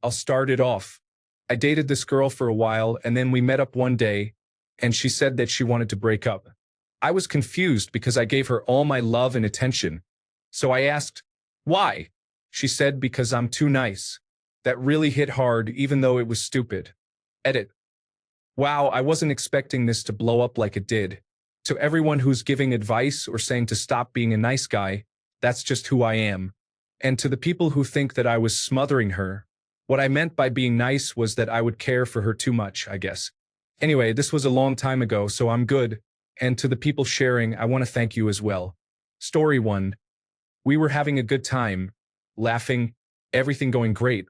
I'll start it off. I dated this girl for a while and then we met up one day and she said that she wanted to break up. I was confused because I gave her all my love and attention. So I asked, why? She said, because I'm too nice. That really hit hard even though it was stupid. Edit. Wow, I wasn't expecting this to blow up like it did. To everyone who's giving advice or saying to stop being a nice guy, that's just who I am. And to the people who think that I was smothering her, what I meant by being nice was that I would care for her too much, I guess. Anyway, this was a long time ago, so I'm good. And to the people sharing, I want to thank you as well. Story 1. We were having a good time, laughing, everything going great.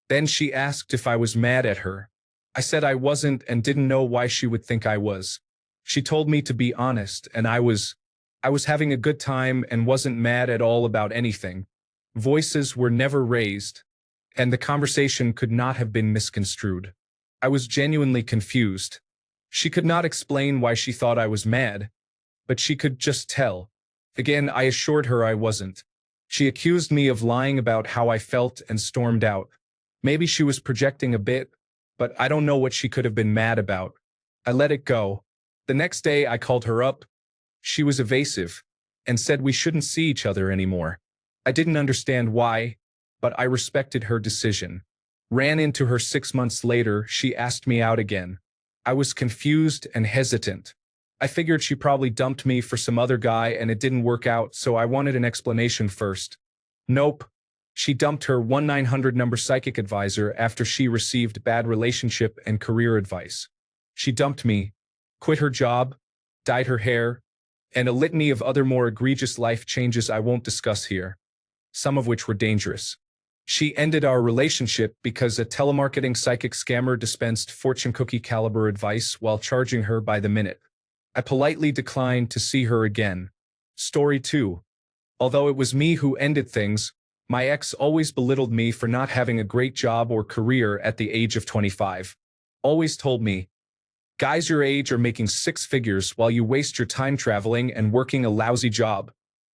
Then she asked if I was mad at her. I said I wasn't and didn't know why she would think I was. She told me to be honest, and I was having a good time and wasn't mad at all about anything. Voices were never raised, and the conversation could not have been misconstrued. I was genuinely confused. She could not explain why she thought I was mad, but she could just tell. Again, I assured her I wasn't. She accused me of lying about how I felt and stormed out. Maybe she was projecting a bit, but I don't know what she could have been mad about. I let it go. The next day I called her up. She was evasive and said we shouldn't see each other anymore. I didn't understand why, but I respected her decision. Ran into her 6 months later, she asked me out again. I was confused and hesitant. I figured she probably dumped me for some other guy and it didn't work out, so I wanted an explanation first. Nope. She dumped her 1-900 number psychic advisor after she received bad relationship and career advice. She dumped me, quit her job, dyed her hair, and a litany of other more egregious life changes I won't discuss here, some of which were dangerous. She ended our relationship because a telemarketing psychic scammer dispensed fortune cookie caliber advice while charging her by the minute. I politely declined to see her again. Story 2. Although it was me who ended things, my ex always belittled me for not having a great job or career at the age of 25. Always told me, guys your age are making 6 figures while you waste your time traveling and working a lousy job.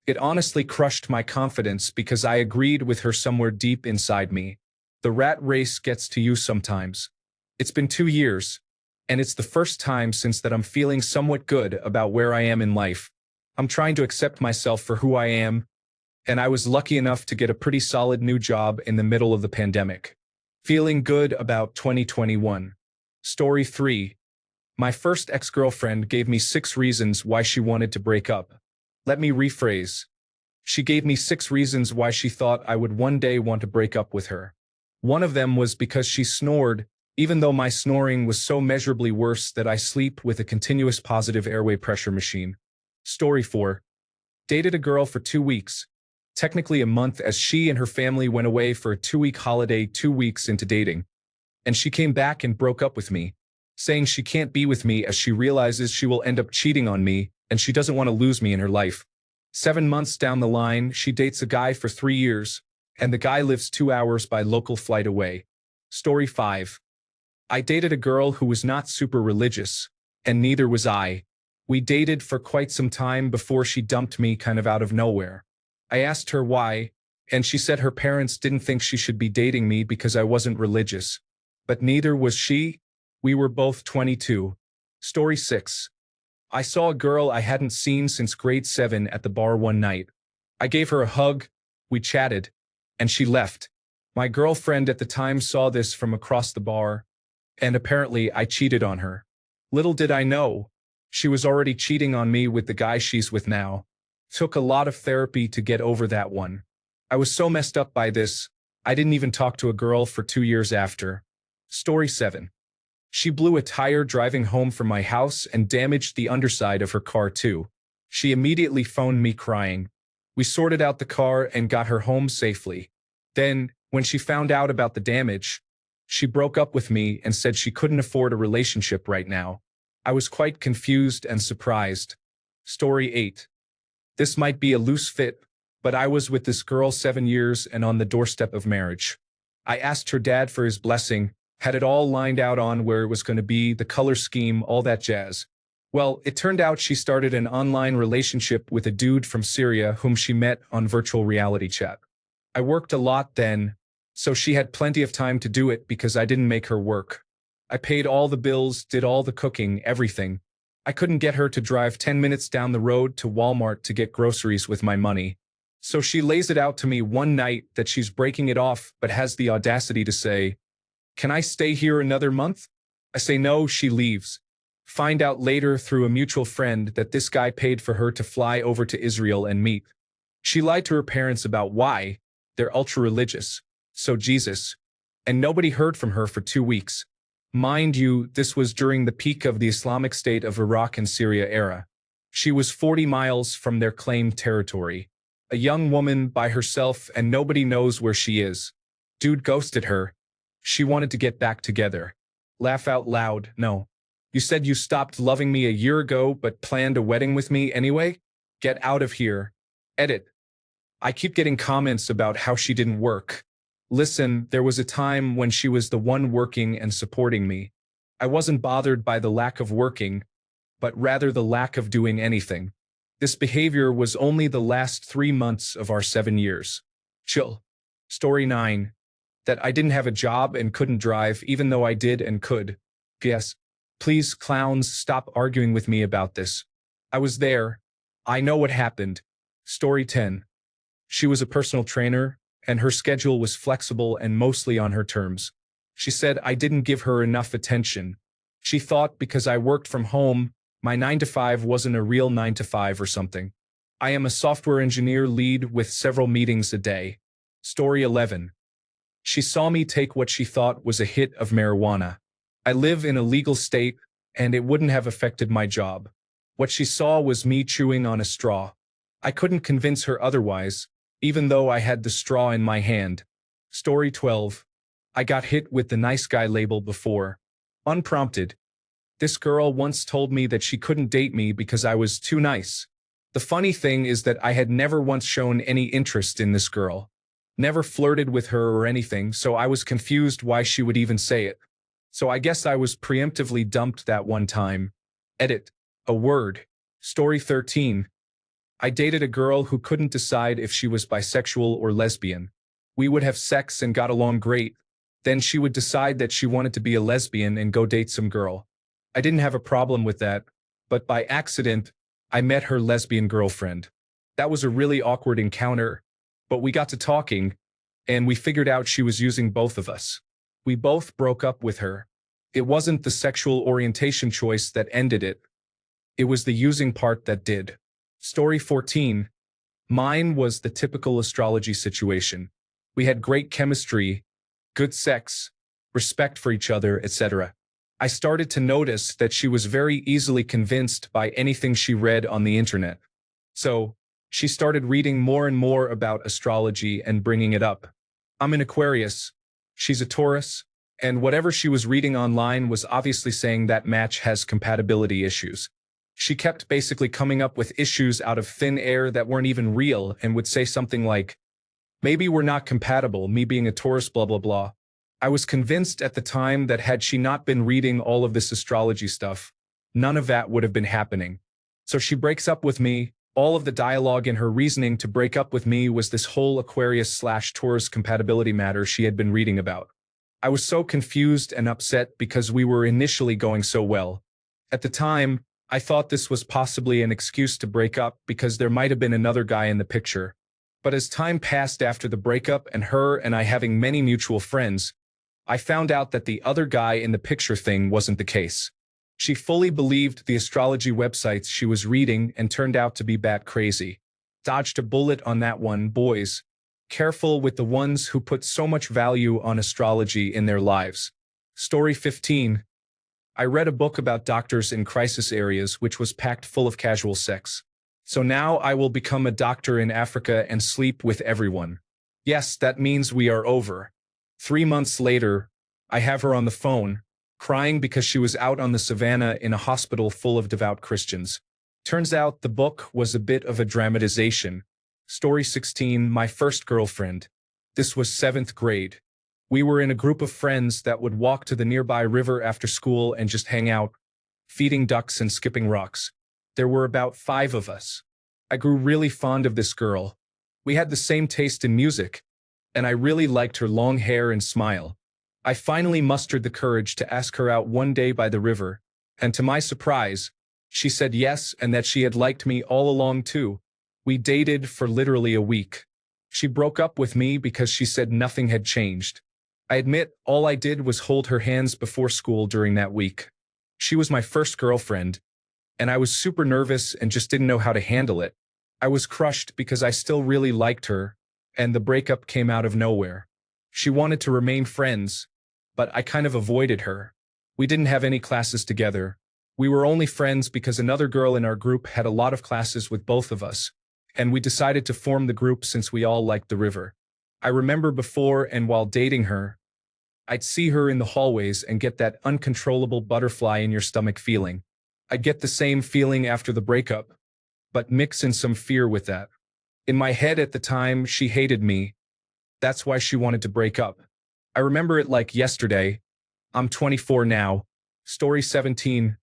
It honestly crushed my confidence because I agreed with her somewhere deep inside me. The rat race gets to you sometimes. It's been 2 years, and it's the first time since that I'm feeling somewhat good about where I am in life. I'm trying to accept myself for who I am, and I was lucky enough to get a pretty solid new job in the middle of the pandemic. Feeling good about 2021. Story 3. My first ex-girlfriend gave me 6 reasons why she wanted to break up. Let me rephrase. She gave me 6 reasons why she thought I would one day want to break up with her. One of them was because she snored, even though my snoring was so measurably worse that I sleep with a continuous positive airway pressure machine. Story 4. Dated a girl for 2 weeks, technically a month, as she and her family went away for a 2-week holiday 2 weeks into dating. And she came back and broke up with me, saying she can't be with me as she realizes she will end up cheating on me and she doesn't want to lose me in her life. 7 months down the line, she dates a guy for 3 years, and the guy lives 2 hours by local flight away. Story 5. I dated a girl who was not super religious, and neither was I. We dated for quite some time before she dumped me kind of out of nowhere. I asked her why, and she said her parents didn't think she should be dating me because I wasn't religious. But neither was she. We were both 22. Story 6. I saw a girl I hadn't seen since grade 7 at the bar one night. I gave her a hug, we chatted, and she left. My girlfriend at the time saw this from across the bar, and apparently I cheated on her. Little did I know, she was already cheating on me with the guy she's with now. Took a lot of therapy to get over that one. I was so messed up by this, I didn't even talk to a girl for 2 years after. Story 7. She blew a tire driving home from my house and damaged the underside of her car too. She immediately phoned me crying. We sorted out the car and got her home safely. Then, when she found out about the damage, she broke up with me and said she couldn't afford a relationship right now. I was quite confused and surprised. Story 8. This might be a loose fit, but I was with this girl 7 years and on the doorstep of marriage. I asked her dad for his blessing, had it all lined out on where it was going to be, the color scheme, all that jazz. Well, it turned out she started an online relationship with a dude from Syria whom she met on virtual reality chat. I worked a lot then, So she had plenty of time to do it because I didn't make her work. I paid all the bills, did all the cooking, everything. I couldn't get her to drive 10 minutes down the road to Walmart to get groceries with my money. So she lays it out to me one night that she's breaking it off but has the audacity to say, "Can I stay here another month?" I say no, she leaves. Find out later through a mutual friend that this guy paid for her to fly over to Israel and meet. She lied to her parents about why. They're ultra-religious. So Jesus. And nobody heard from her for 2 weeks. Mind you, this was during the peak of the Islamic State of Iraq and Syria era. She was 40 miles from their claimed territory. A young woman by herself and nobody knows where she is. Dude ghosted her. She wanted to get back together. Laugh out loud, no. You said you stopped loving me a year ago but planned a wedding with me anyway? Get out of here. Edit. I keep getting comments about how she didn't work. Listen, there was a time when she was the one working and supporting me. I wasn't bothered by the lack of working, but rather the lack of doing anything. This behavior was only the last 3 months of our 7 years. Chill. Story 9. That I didn't have a job and couldn't drive even though I did and could. P.S. Please, clowns, stop arguing with me about this. I was there. I know what happened. Story 10. She was a personal trainer, and her schedule was flexible and mostly on her terms. She said I didn't give her enough attention. She thought because I worked from home, my 9 to 5 wasn't a real 9 to 5 or something. I am a software engineer lead with several meetings a day. Story 11. She saw me take what she thought was a hit of marijuana. I live in a legal state, and it wouldn't have affected my job. What she saw was me chewing on a straw. I couldn't convince her otherwise, even though I had the straw in my hand. Story 12. I got hit with the nice guy label before. Unprompted. This girl once told me that she couldn't date me because I was too nice. The funny thing is that I had never once shown any interest in this girl. Never flirted with her or anything, so I was confused why she would even say it. So I guess I was preemptively dumped that one time. Edit. A word. Story 13. I dated a girl who couldn't decide if she was bisexual or lesbian. We would have sex and got along great. Then she would decide that she wanted to be a lesbian and go date some girl. I didn't have a problem with that, but by accident, I met her lesbian girlfriend. That was a really awkward encounter, but we got to talking, and we figured out she was using both of us. We both broke up with her. It wasn't the sexual orientation choice that ended it. It was the using part that did. Story 14. Mine was the typical astrology situation. We had great chemistry, good sex, respect for each other, etc. I started to notice that she was very easily convinced by anything she read on the internet. So, she started reading more and more about astrology and bringing it up. I'm an Aquarius. She's a Taurus. And whatever she was reading online was obviously saying that match has compatibility issues. She kept basically coming up with issues out of thin air that weren't even real and would say something like, maybe we're not compatible, me being a Taurus, blah, blah, blah. I was convinced at the time that had she not been reading all of this astrology stuff, none of that would have been happening. So she breaks up with me. All of the dialogue in her reasoning to break up with me was this whole Aquarius/Taurus compatibility matter she had been reading about. I was so confused and upset because we were initially going so well. At the time, I thought this was possibly an excuse to break up because there might have been another guy in the picture. But as time passed after the breakup and her and I having many mutual friends, I found out that the other guy in the picture thing wasn't the case. She fully believed the astrology websites she was reading and turned out to be bat crazy. Dodged a bullet on that one, boys. Careful with the ones who put so much value on astrology in their lives. Story 15. I read a book about doctors in crisis areas which was packed full of casual sex. So now I will become a doctor in Africa and sleep with everyone. Yes, that means we are over. 3 months later, I have her on the phone, crying because she was out on the savannah in a hospital full of devout Christians. Turns out the book was a bit of a dramatization. Story 16. My first girlfriend. This was 7th grade. We were in a group of friends that would walk to the nearby river after school and just hang out, feeding ducks and skipping rocks. There were about 5 of us. I grew really fond of this girl. We had the same taste in music. and I really liked her long hair and smile. I finally mustered the courage to ask her out one day by the river, and to my surprise, she said yes and that she had liked me all along too. We dated for literally a week. She broke up with me because she said nothing had changed. I admit all I did was hold her hands before school during that week. She was my first girlfriend, and I was super nervous and just didn't know how to handle it. I was crushed because I still really liked her, and the breakup came out of nowhere. She wanted to remain friends, but I kind of avoided her. We didn't have any classes together. We were only friends because another girl in our group had a lot of classes with both of us, and we decided to form the group since we all liked the river. I remember before and while dating her, I'd see her in the hallways and get that uncontrollable butterfly in your stomach feeling. I'd get the same feeling after the breakup, but mix in some fear with that. In my head at the time, she hated me. That's why she wanted to break up. I remember it like yesterday. I'm 24 now. Story 17.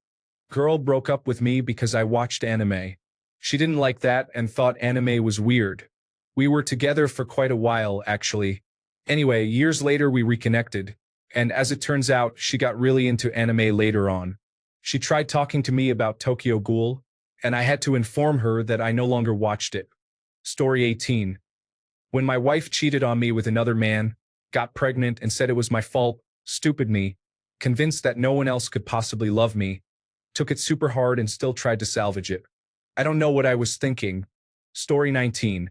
Girl broke up with me because I watched anime. She didn't like that and thought anime was weird. We were together for quite a while, actually. Anyway, years later we reconnected, and as it turns out, she got really into anime later on. She tried talking to me about Tokyo Ghoul, and I had to inform her that I no longer watched it. Story 18. When my wife cheated on me with another man, got pregnant and said it was my fault, stupid me, convinced that no one else could possibly love me, took it super hard and still tried to salvage it. I don't know what I was thinking. Story 19.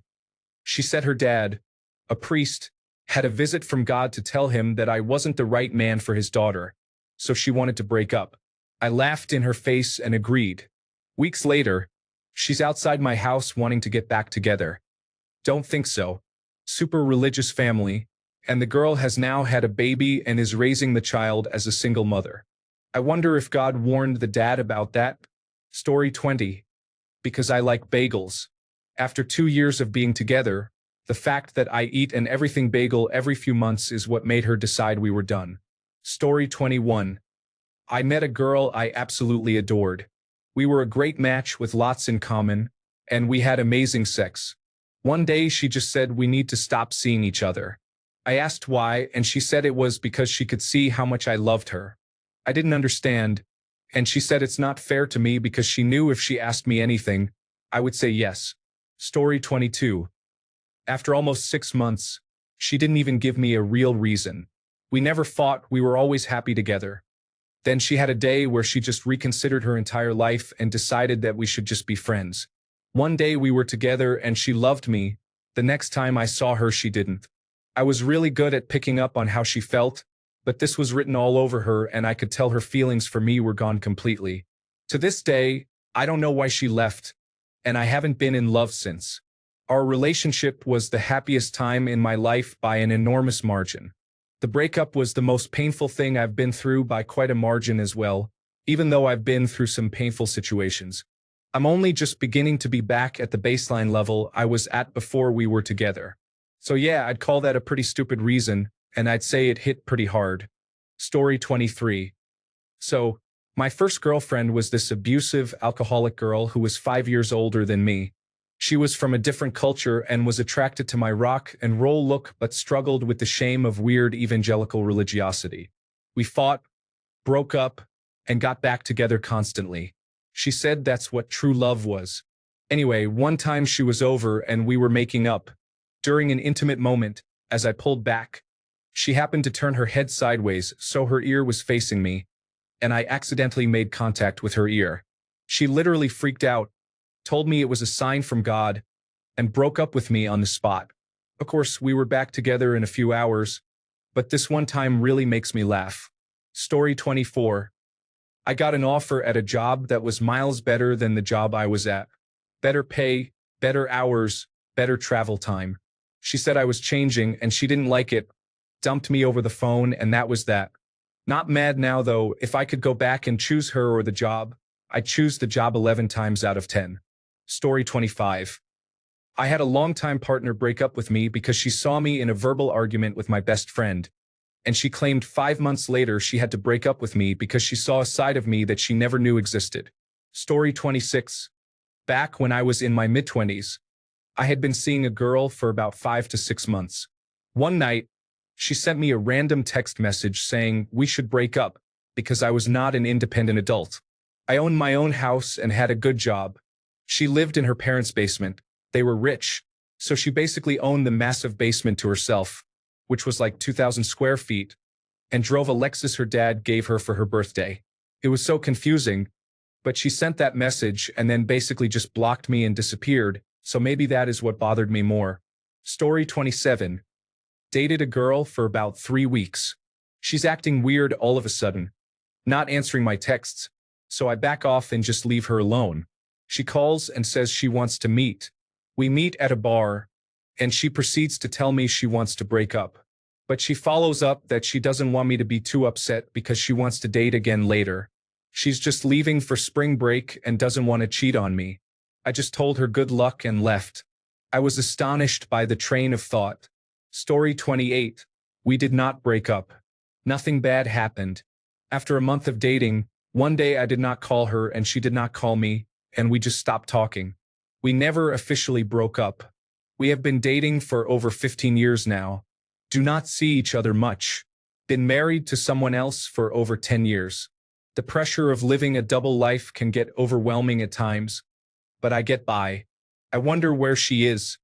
She said her dad, a priest, had a visit from God to tell him that I wasn't the right man for his daughter, so she wanted to break up. I laughed in her face and agreed. Weeks later, she's outside my house wanting to get back together. Don't think so. Super religious family, and the girl has now had a baby and is raising the child as a single mother. I wonder if God warned the dad about that. Story 20. Because I like bagels. After 2 years of being together, the fact that I eat an everything bagel every few months is what made her decide we were done. Story 21. I met a girl I absolutely adored. We were a great match with lots in common, and we had amazing sex. One day she just said we need to stop seeing each other. I asked why, and she said it was because she could see how much I loved her. I didn't understand, and she said it's not fair to me because she knew if she asked me anything, I would say yes. Story 22. After almost 6 months, she didn't even give me a real reason. We never fought, we were always happy together. Then she had a day where she just reconsidered her entire life and decided that we should just be friends. One day we were together and she loved me. The next time I saw her, she didn't. I was really good at picking up on how she felt, but this was written all over her and I could tell her feelings for me were gone completely. To this day, I don't know why she left, and I haven't been in love since. Our relationship was the happiest time in my life by an enormous margin. The breakup was the most painful thing I've been through by quite a margin as well, even though I've been through some painful situations. I'm only just beginning to be back at the baseline level I was at before we were together. So yeah, I'd call that a pretty stupid reason, and I'd say it hit pretty hard. Story 23. So, my first girlfriend was this abusive, alcoholic girl who was 5 years older than me. She was from a different culture and was attracted to my rock and roll look but struggled with the shame of weird evangelical religiosity. We fought, broke up, and got back together constantly. She said that's what true love was. Anyway, one time she was over and we were making up. During an intimate moment, as I pulled back, she happened to turn her head sideways so her ear was facing me, and I accidentally made contact with her ear. She literally freaked out, told me it was a sign from God, and broke up with me on the spot. Of course, we were back together in a few hours, but this one time really makes me laugh. Story 24. I got an offer at a job that was miles better than the job I was at. Better pay, better hours, better travel time. She said I was changing and she didn't like it, dumped me over the phone, and that was that. Not mad now though. If I could go back and choose her or the job, I'd choose the job 11 times out of 10. Story 25. I had a longtime partner break up with me because she saw me in a verbal argument with my best friend, and she claimed 5 months later she had to break up with me because she saw a side of me that she never knew existed. Story 26. Back when I was in my mid-20s, I had been seeing a girl for about 5 to 6 months. One night, she sent me a random text message saying we should break up because I was not an independent adult. I owned my own house and had a good job. She lived in her parents' basement. They were rich, so she basically owned the massive basement to herself, which was like 2,000 square feet, and drove a Lexus her dad gave her for her birthday. It was so confusing, but she sent that message and then basically just blocked me and disappeared, so maybe that is what bothered me more. Story 27. Dated a girl for about 3 weeks. She's acting weird all of a sudden, not answering my texts, so I back off and just leave her alone. She calls and says she wants to meet. We meet at a bar, and she proceeds to tell me she wants to break up. But she follows up that she doesn't want me to be too upset because she wants to date again later. She's just leaving for spring break and doesn't want to cheat on me. I just told her good luck and left. I was astonished by the train of thought. Story 28. We did not break up. Nothing bad happened. After a month of dating, one day I did not call her and she did not call me, and we just stopped talking. We never officially broke up. We have been dating for over 15 years now. Do not see each other much. Been married to someone else for over 10 years. The pressure of living a double life can get overwhelming at times, but I get by. I wonder where she is.